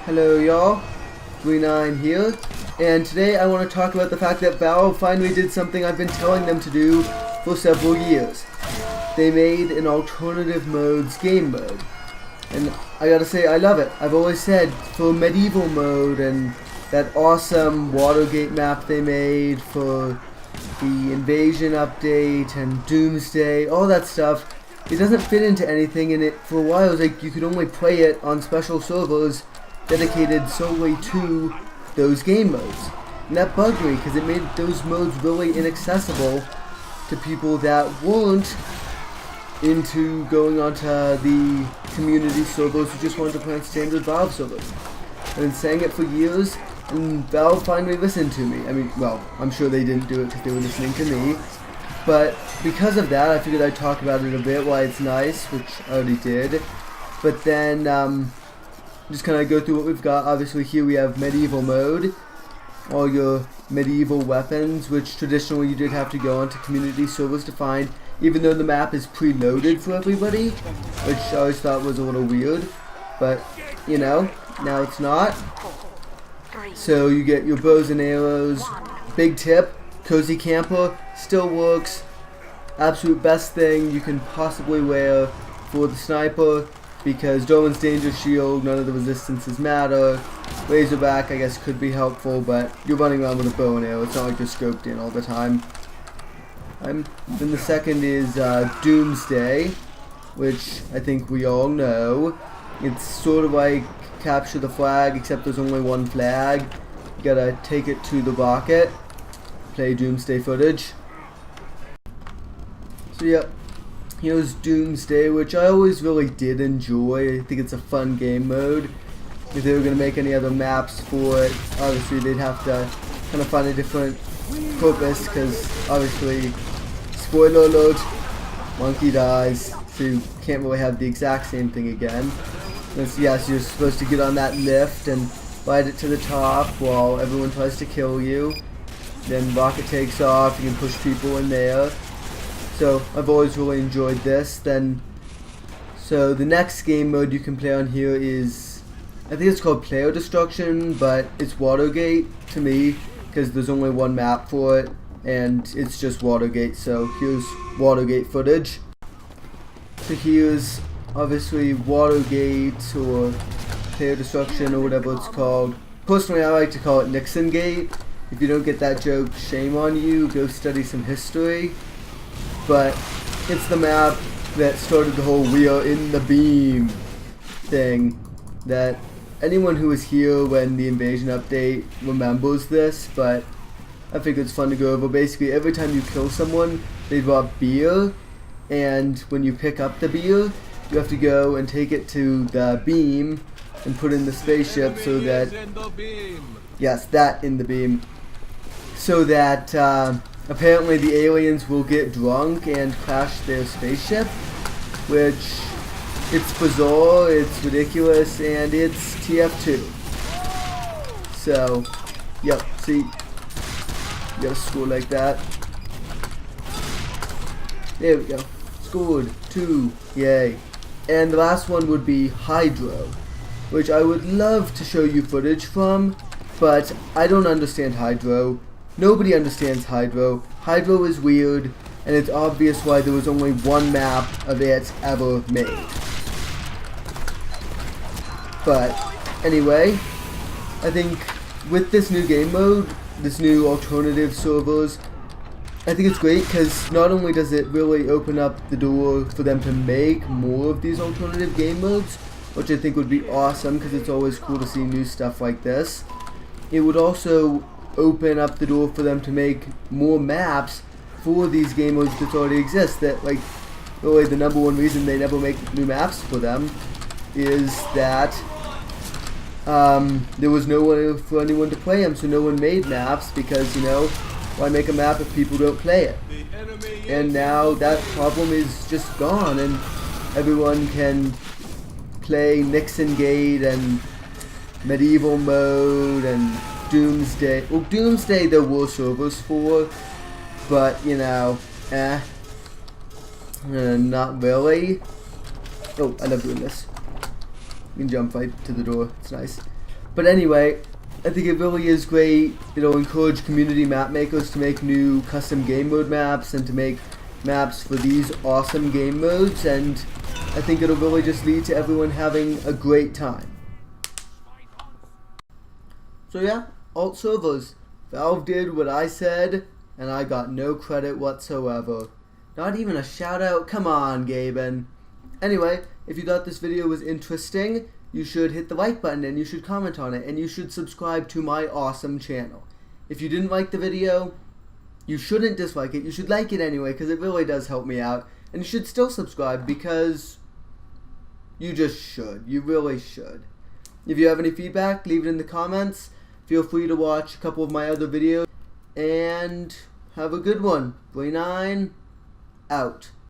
Hello y'all, BreNine here, and today I want to talk about the fact that Valve finally did something I've been telling them to do for several years. They made an alternative modes game mode, and I gotta say I love it. I've always said for medieval mode and that awesome Watergate map they made for the invasion update and Doomsday, all that stuff, it doesn't fit into anything, and it for a while it was like you could only play it on special servers dedicated solely to those game modes. And that bugged me because it made those modes really inaccessible to people that weren't into going onto the community servers who just wanted to play on standard Valve servers. I've been saying it for years, and Valve finally listened to me. I mean, well, I'm sure they didn't do it because they were listening to me, but because of that, I figured I'd talk about it a bit, why it's nice, which I already did. But then, just kind of go through what we've got. Obviously here we have medieval mode, all your medieval weapons, which traditionally you did have to go onto community servers to find, even though the map is preloaded for everybody, which I always thought was a little weird, but you know, now it's not. So you get your bows and arrows. Big tip, cozy camper still works. Absolute best thing you can possibly wear for the sniper, because Dolan's Danger Shield, none of the resistances matter. Razorback, I guess, could be helpful, but you're running around with a bow and arrow. It's not like you're scoped in all the time. Then the second is Doomsday, which I think we all know. It's sort of like Capture the Flag, except there's only one flag. You gotta take it to the rocket, play Doomsday footage. So yeah. Here's Doomsday, which I always really did enjoy. I think it's a fun game mode. If they were going to make any other maps for it, obviously they'd have to kind of find a different purpose, because obviously, spoiler alert, monkey dies, so you can't really have the exact same thing again. Yes, you're supposed to get on that lift and ride it to the top while everyone tries to kill you. Then rocket takes off, you can push people in there. So I've always really enjoyed this. So the next game mode you can play on here is, I think it's called Player Destruction, but it's Watergate to me because there's only one map for it, and it's just Watergate. So here's Watergate footage. So here's obviously Watergate or Player Destruction or whatever it's called. Personally, I like to call it Nixongate. If you don't get that joke, shame on you. Go study some history. But it's the map that started the whole "we are in the beam" thing, that anyone who was here when the invasion update remembers this, but I figure it's fun to go over. Basically, every time you kill someone, they drop beer, and when you pick up the beer, you have to go and take it to the beam and put in the spaceship so that, yes, that in the beam, so that, apparently the aliens will get drunk and crash their spaceship, which, it's bizarre, it's ridiculous, and it's TF2. So, yep, see, you gotta score like that. There we go, scored 2, yay. And the last one would be Hydro, which I would love to show you footage from, but I don't understand Hydro. Nobody understands Hydro. Hydro is weird, and it's obvious why there was only one map of it ever made. But anyway, I think with this new game mode, this new alternative servers, I think it's great because not only does it really open up the door for them to make more of these alternative game modes, which I think would be awesome because it's always cool to see new stuff like this, it would also open up the door for them to make more maps for these game modes that already exist. That, like, really the number one reason they never make new maps for them is that there was no way for anyone to play them, so no one made maps because, you know, why make a map if people don't play it? And now that problem is just gone, and everyone can play Nixongate and medieval mode and Doomsday. Well, Doomsday there were servers for, but you know, not really. Oh, I love doing this. You can jump right to the door. It's nice. But anyway, I think it really is great. It'll encourage community map makers to make new custom game mode maps and to make maps for these awesome game modes, and I think it'll really just lead to everyone having a great time. So yeah, alt servers. Valve did what I said, and I got no credit whatsoever. Not even a shout out. Come on, Gaben. Anyway, if you thought this video was interesting, you should hit the like button and you should comment on it and you should subscribe to my awesome channel. If you didn't like the video, you shouldn't dislike it. You should like it anyway because it really does help me out. And you should still subscribe because you just should. You really should. If you have any feedback, leave it in the comments. Feel free to watch a couple of my other videos. And have a good one. BreNine out.